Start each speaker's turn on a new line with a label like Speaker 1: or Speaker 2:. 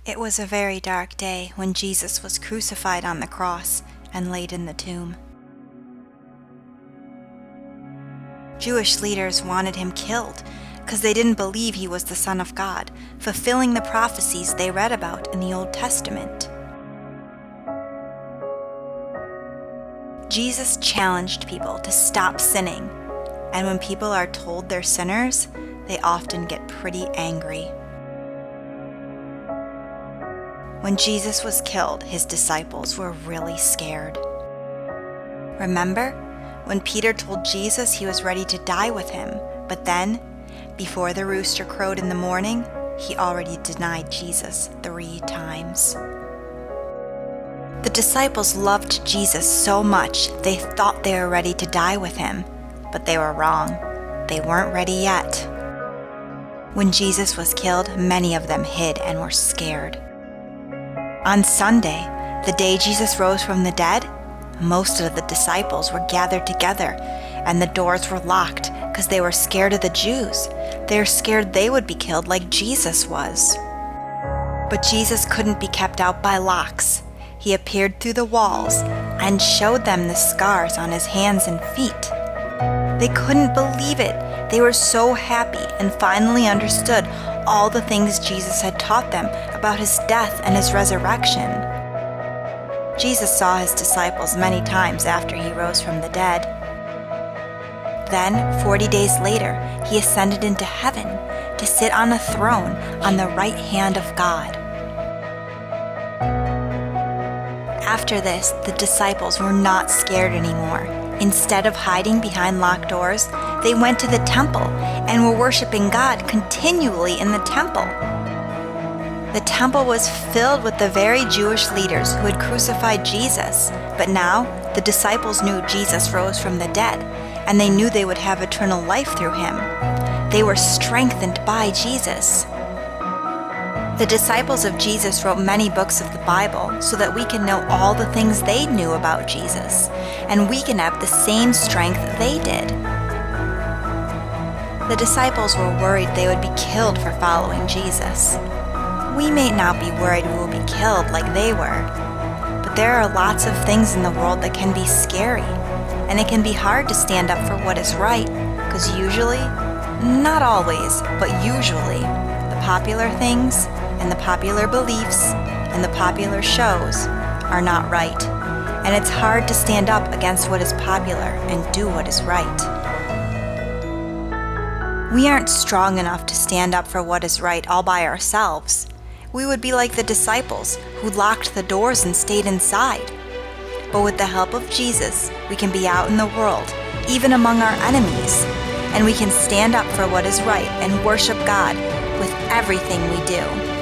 Speaker 1: It was a very dark day when Jesus was crucified on the cross and laid in the tomb. Jewish leaders wanted him killed because they didn't believe he was the Son of God, fulfilling the prophecies they read about in the Old Testament. Jesus challenged people to stop sinning, and when people are told they're sinners, they often get pretty angry. When Jesus was killed, his disciples were really scared. Remember when Peter told Jesus he was ready to die with him, but then, before the rooster crowed in the morning, he already denied Jesus 3 times. The disciples loved Jesus so much they thought they were ready to die with him, but they were wrong. They weren't ready yet. When Jesus was killed, many of them hid and were scared. On Sunday, the day Jesus rose from the dead, most of the disciples were gathered together, and the doors were locked because they were scared of the Jews. They were scared they would be killed like Jesus was. But Jesus couldn't be kept out by locks. He appeared through the walls and showed them the scars on his hands and feet. They couldn't believe it. They were so happy and finally understood all the things Jesus had taught them about his death and his resurrection. Jesus saw his disciples many times after he rose from the dead. Then, 40 days later, he ascended into heaven to sit on a throne on the right hand of God. After this, the disciples were not scared anymore. Instead of hiding behind locked doors, they went to the temple and were worshiping God continually in the temple. The temple was filled with the very Jewish leaders who had crucified Jesus, but now the disciples knew Jesus rose from the dead, and they knew they would have eternal life through him. They were strengthened by Jesus. The disciples of Jesus wrote many books of the Bible so that we can know all the things they knew about Jesus, and we can have the same strength they did. The disciples were worried they would be killed for following Jesus. We may not be worried we will be killed like they were, but there are lots of things in the world that can be scary, and it can be hard to stand up for what is right, because usually, not always, but usually, the popular things and the popular beliefs and the popular shows are not right, and it's hard to stand up against what is popular and do what is right. We aren't strong enough to stand up for what is right all by ourselves. We would be like the disciples who locked the doors and stayed inside. But with the help of Jesus, we can be out in the world, even among our enemies, and we can stand up for what is right and worship God with everything we do.